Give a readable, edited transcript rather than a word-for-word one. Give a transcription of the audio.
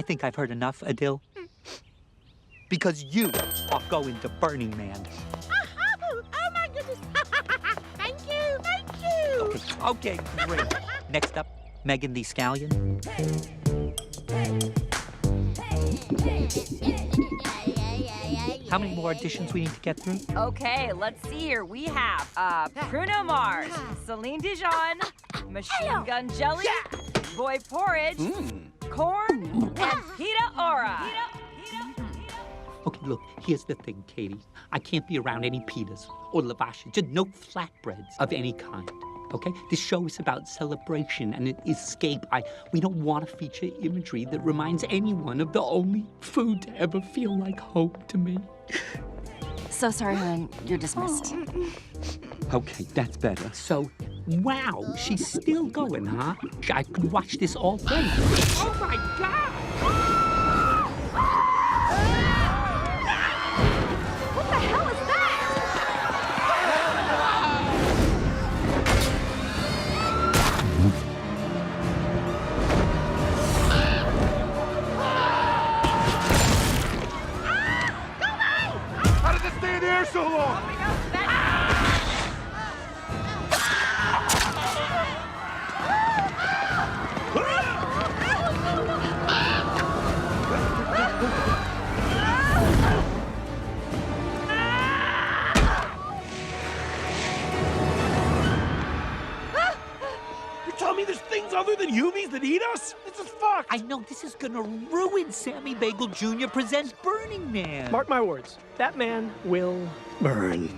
think I've heard enough, Adil. Because you are going to Burning Man. Oh my goodness. Thank you. Okay, great. Next up, Megan Thee Scallion. How many more auditions we need to get through? Okay, let's see here. We have Bruno Mars, Celine Dion, Machine Gun Jelly, Boy Porridge, Corn, and Pita Ora. Okay, look, here's the thing, Katie. I can't be around any pitas or lavashas, just no flatbreads of any kind, okay? This show is about celebration and escape. We don't want to feature imagery that reminds anyone of the only food to ever feel like home to me. So sorry, hon. You're dismissed. Okay, that's better. So, wow, she's still going, huh? I could watch this all day. Oh, my God! What the hell is that? How did this stay in the air so long? You tell me there's things other than humans that eat us? This is fucked. I know this is gonna ruin Sammy'ego Bagel Jr. presents Burning Man. Mark my words, that man will burn.